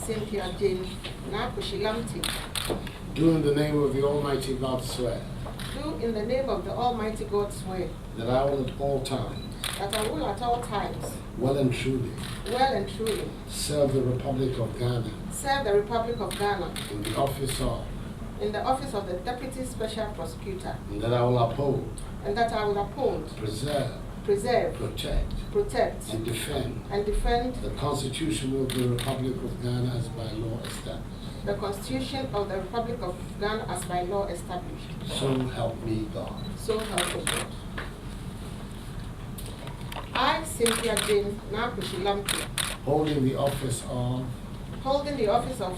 Cynthia Jane Nakushilamti, do in the name of the Almighty God swear do in the name of the Almighty God swear that I will at all times, that I will at all times, well and truly, serve the Republic of Ghana in the office of the Deputy Special Prosecutor, and that I will uphold, preserve, protect, and defend the Constitution of the Republic of Ghana as by law established. the Constitution of the Republic of Ghana as by law established. So help me God. So help me God. I, Cynthia Jane Nakushilamti, Holding the office of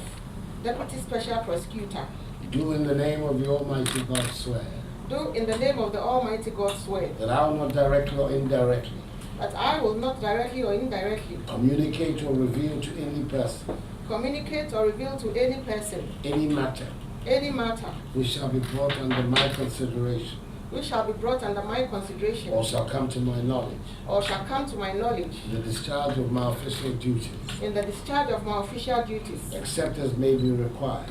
Deputy Special Prosecutor, do in the name of the Almighty God swear do in the name of the Almighty God swear that I will not directly or indirectly that I will not directly or indirectly communicate or reveal to any person any matter which shall be brought under my consideration or shall come to my knowledge in the discharge of my official duties, except as may be required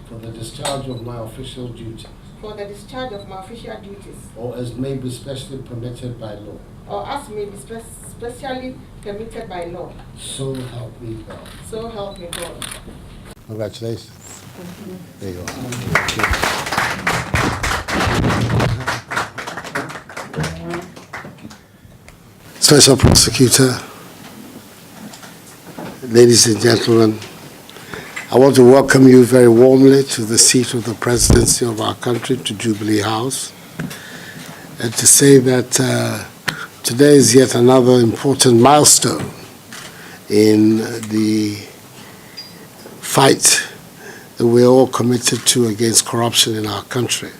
for the discharge of my official duties, or as may be specially permitted by law. Permitted by law. So help me God. So help me God. Congratulations. There you are. Special Prosecutor, ladies and gentlemen, I want to welcome you very warmly to the seat of the presidency of our country, to Jubilee House, and to say that today is yet another important milestone in the fight that we're all committed to against corruption in our country.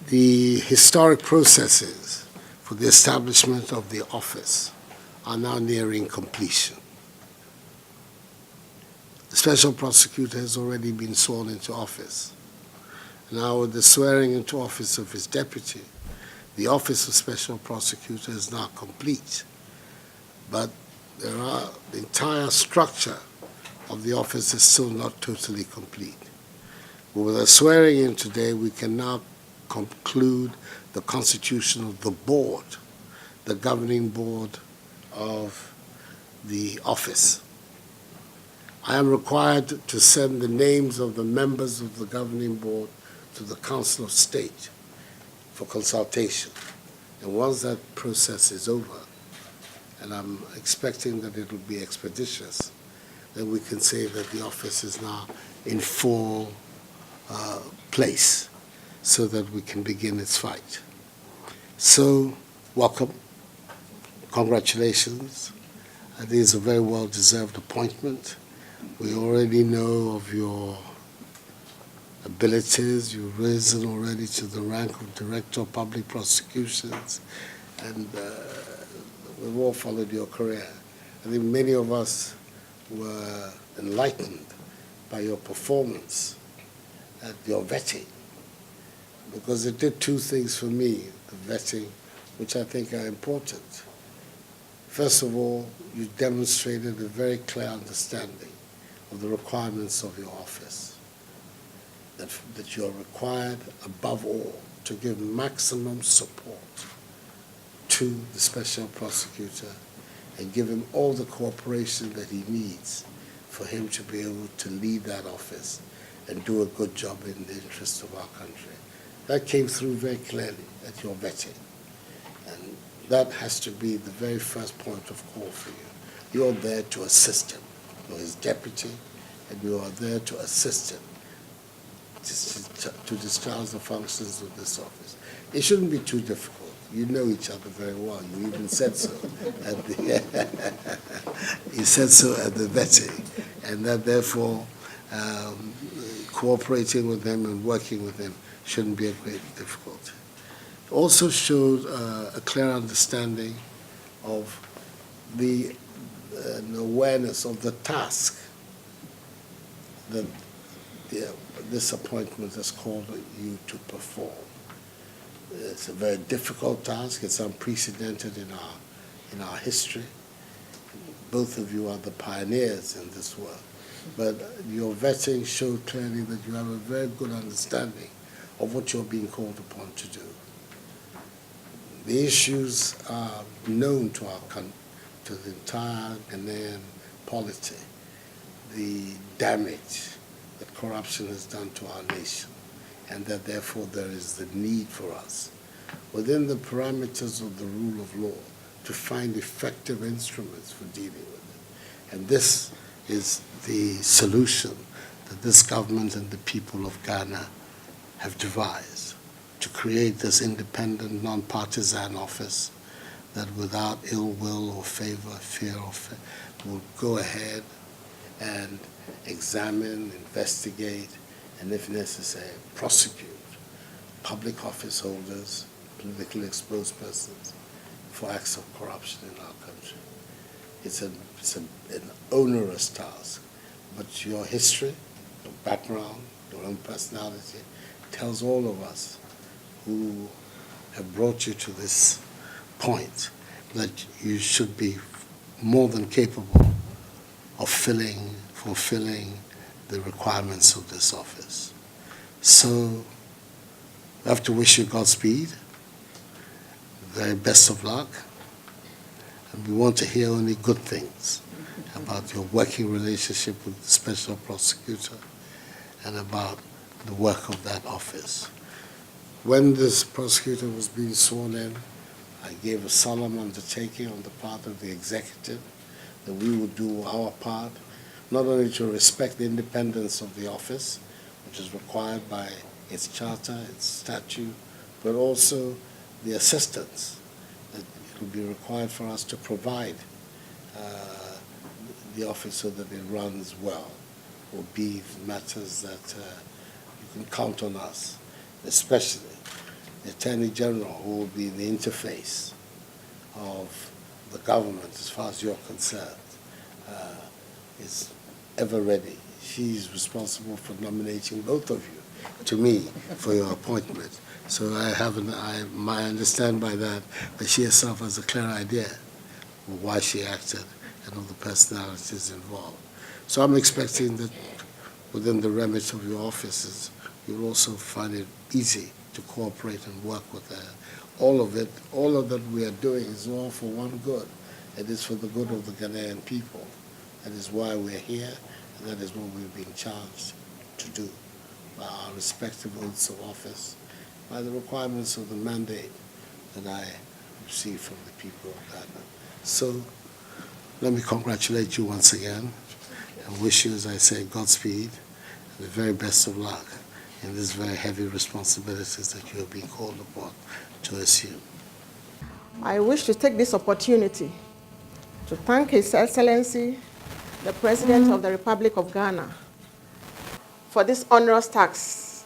The historic processes for the establishment of the office are now nearing completion. The Special Prosecutor has already been sworn into office. Now, with the swearing into office of his deputy, the office of Special Prosecutor is now complete. But the entire structure of the office is still not totally complete. But with the swearing in today, we can now conclude the constitution of the board, the governing board of the office. I am required to send the names of the members of the governing board to the Council of State for consultation. And once that process is over, and I'm expecting that it will be expeditious, then we can say that the office is now in full place so that we can begin its fight. So, welcome. Congratulations. I think it's a very well-deserved appointment. We already know of your abilities. You've risen already to the rank of Director of Public Prosecutions, and we've all followed your career. I think many of us were enlightened by your performance at your vetting, because it did two things for me, the vetting, which I think are important. First of all, you demonstrated a very clear understanding of the requirements of your office, that you are required, above all, to give maximum support to the Special Prosecutor and give him all the cooperation that he needs for him to be able to lead that office and do a good job in the interest of our country. That came through very clearly at your vetting. And that has to be the very first point of call for you. You're there to assist him. You're his deputy, and you are there to assist him to discharge the functions of this office. It shouldn't be too difficult. You know each other very well. You even said so at the you said so at the vetting, and that therefore cooperating with them and working with them shouldn't be a great difficulty. It also showed a clear understanding of the awareness of the task that this appointment has called you to perform. It's a very difficult task. It's unprecedented in our in our history. Both of you are the pioneers in this work. But your vetting showed clearly that you have a very good understanding of what you're being called upon to do. The issues are known to to the entire Ghanaian polity, the damage that corruption has done to our nation, and that therefore there is the need for us, within the parameters of the rule of law, to find effective instruments for dealing with it. And this is the solution that this government and the people of Ghana have devised, to create this independent, non-partisan office that without ill will or favor, fear or will go ahead and examine, investigate, and if necessary, prosecute public office holders, politically exposed persons for acts of corruption in our country. It's an onerous task, but your history, your background, your own personality tells all of us who have brought you to this point that you should be more than capable of fulfilling the requirements of this office. So I have to wish you Godspeed, the very best of luck, and we want to hear only good things about your working relationship with the Special Prosecutor and about the work of that office. When this prosecutor was being sworn in, I gave a solemn undertaking on the part of the executive that we would do our part, not only to respect the independence of the office, which is required by its charter, its statute, but also the assistance that it will be required for us to provide the office so that it runs well, will be matters that you can count on us, especially the Attorney General, who will be the interface of the government as far as you're concerned, is ever ready. She's responsible for nominating both of you to me for your appointment. So I understand by that she herself has a clear idea of why she acted and of the personalities involved. So I'm expecting that within the remit of your offices, you'll also find it easy to cooperate and work with her. All of that we are doing is all for one good. It is for the good of the Ghanaian people. That is why we're here, and that is what we've been charged to do by our respective oaths of office, by the requirements of the mandate that I received from the people of Ghana. So let me congratulate you once again and wish you, as I say, Godspeed and the very best of luck in these very heavy responsibilities that you have been called upon to assume. I wish to take this opportunity to thank His Excellency, the President of the Republic of Ghana, for this onerous task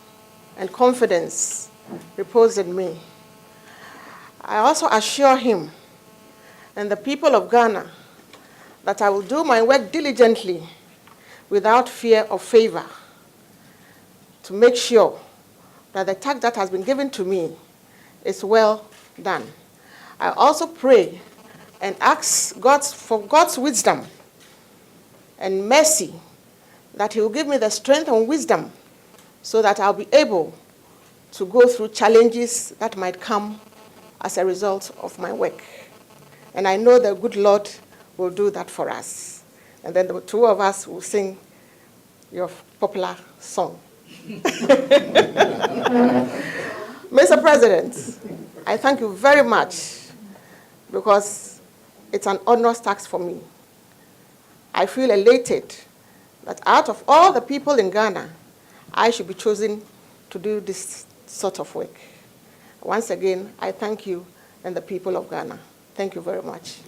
and confidence reposed in me. I also assure him and the people of Ghana that I will do my work diligently without fear or favor to make sure that the task that has been given to me is well done. I also pray and ask for God's wisdom and mercy, that He will give me the strength and wisdom so that I'll be able to go through challenges that might come as a result of my work. And I know the good Lord will do that for us. And then the two of us will sing your popular song. Mr. President, I thank you very much because it's an honorous task for me. I feel elated that out of all the people in Ghana, I should be chosen to do this sort of work. Once again, I thank you and the people of Ghana. Thank you very much.